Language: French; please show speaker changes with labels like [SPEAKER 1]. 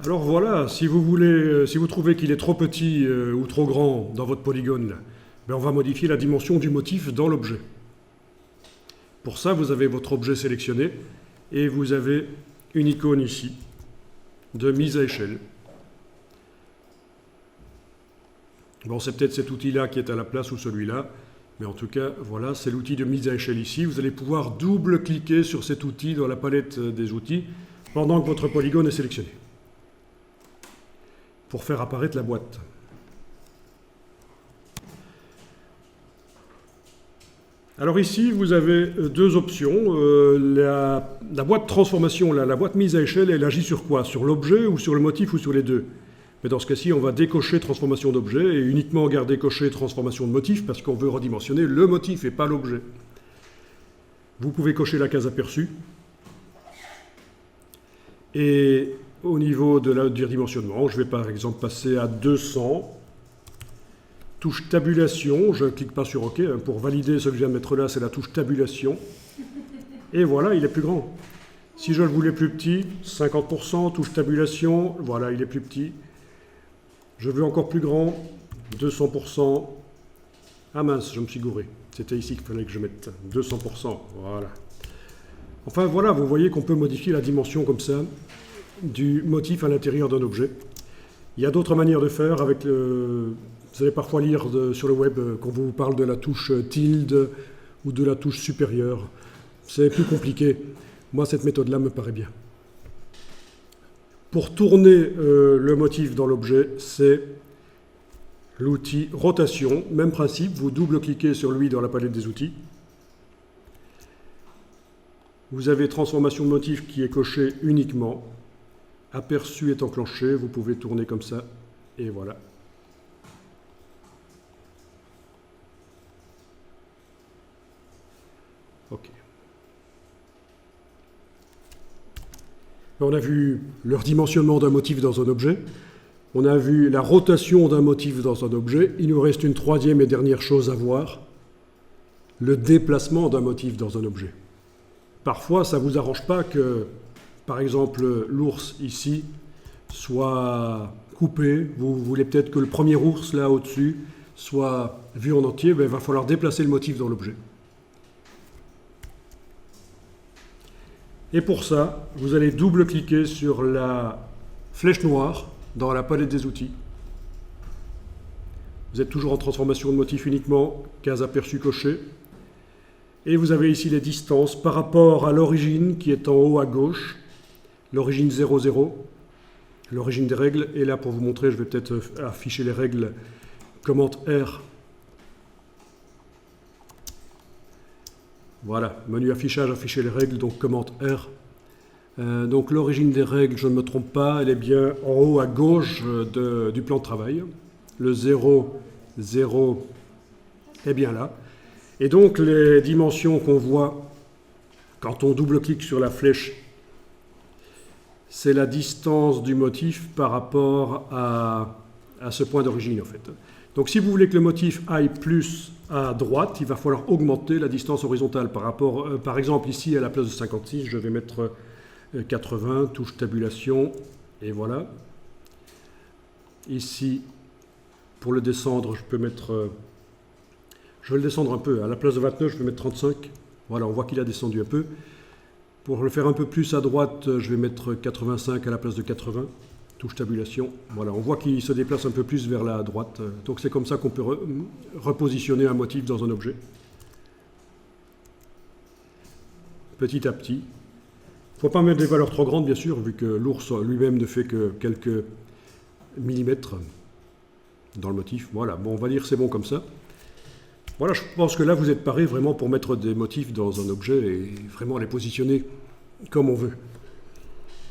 [SPEAKER 1] Alors voilà, si vous voulez, si vous trouvez qu'il est trop petit ou trop grand dans votre polygone, là, ben on va modifier la dimension du motif dans l'objet. Pour ça, vous avez votre objet sélectionné et vous avez une icône ici de mise à échelle. Bon, c'est peut-être cet outil-là qui est à la place ou celui-là, mais en tout cas, voilà, c'est l'outil de mise à échelle ici. Vous allez pouvoir double-cliquer sur cet outil dans la palette des outils pendant que votre polygone est sélectionné, pour faire apparaître la boîte. Alors ici, vous avez deux options. La boîte transformation, la boîte mise à échelle, elle agit sur quoi? Sur l'objet ou sur le motif ou sur les deux? Mais dans ce cas-ci, on va décocher transformation d'objet et uniquement garder coché transformation de motif parce qu'on veut redimensionner le motif et pas l'objet. Vous pouvez cocher la case aperçue. Et au niveau du redimensionnement, je vais par exemple passer à 200. Touche tabulation, je ne clique pas sur OK. Pour valider ce que je viens de mettre là, c'est la touche tabulation. Et voilà, il est plus grand. Si je le voulais plus petit, 50%, touche tabulation, voilà, il est plus petit. Je veux encore plus grand, 200%. Ah mince, je me suis gouré. C'était ici qu'il fallait que je mette 200%. Voilà. Enfin voilà, vous voyez qu'on peut modifier la dimension comme ça du motif à l'intérieur d'un objet. Il y a d'autres manières de faire avec le... Vous allez parfois lire sur le web qu'on vous parle de la touche tilde ou de la touche supérieure. C'est plus compliqué. Moi, cette méthode-là me paraît bien. Pour tourner le motif dans l'objet, c'est l'outil rotation. Même principe, vous double-cliquez sur lui dans la palette des outils. Vous avez transformation de motif qui est coché uniquement. Aperçu est enclenché, vous pouvez tourner comme ça, et voilà. OK. On a vu le redimensionnement d'un motif dans un objet. On a vu la rotation d'un motif dans un objet. Il nous reste une troisième et dernière chose à voir. Le déplacement d'un motif dans un objet. Parfois, ça ne vous arrange pas que, par exemple, l'ours ici soit coupé. Vous voulez peut-être que le premier ours, là au-dessus, soit vu en entier. Ben, il va falloir déplacer le motif dans l'objet. Et pour ça, vous allez double-cliquer sur la flèche noire dans la palette des outils. Vous êtes toujours en transformation de motif uniquement, case aperçue cochée. Et vous avez ici les distances par rapport à l'origine qui est en haut à gauche, l'origine 0, 0, l'origine des règles. Et là, pour vous montrer, je vais peut-être afficher les règles, commande R. Voilà, menu affichage, afficher les règles, donc commande R. Donc l'origine des règles, je ne me trompe pas, elle est bien en haut à gauche du plan de travail. Le 0, 0 est bien là. Et donc les dimensions qu'on voit quand on double-clique sur la flèche, c'est la distance du motif par rapport à ce point d'origine en fait. Donc si vous voulez que le motif aille plus à droite, il va falloir augmenter la distance horizontale par rapport, par exemple ici à la place de 56, je vais mettre 80, touche tabulation, et voilà. Ici, pour le descendre, je peux mettre, je vais le descendre un peu, à la place de 29, je vais mettre 35, voilà, on voit qu'il a descendu un peu. Pour le faire un peu plus à droite, je vais mettre 85 à la place de 80. Touche tabulation, voilà, on voit qu'il se déplace un peu plus vers la droite. Donc c'est comme ça qu'on peut repositionner un motif dans un objet. Petit à petit. Il ne faut pas mettre des valeurs trop grandes, bien sûr, vu que l'ours lui-même ne fait que quelques millimètres dans le motif. Voilà, bon, on va dire c'est bon comme ça. Voilà, je pense que là, vous êtes paré vraiment pour mettre des motifs dans un objet et vraiment les positionner comme on veut.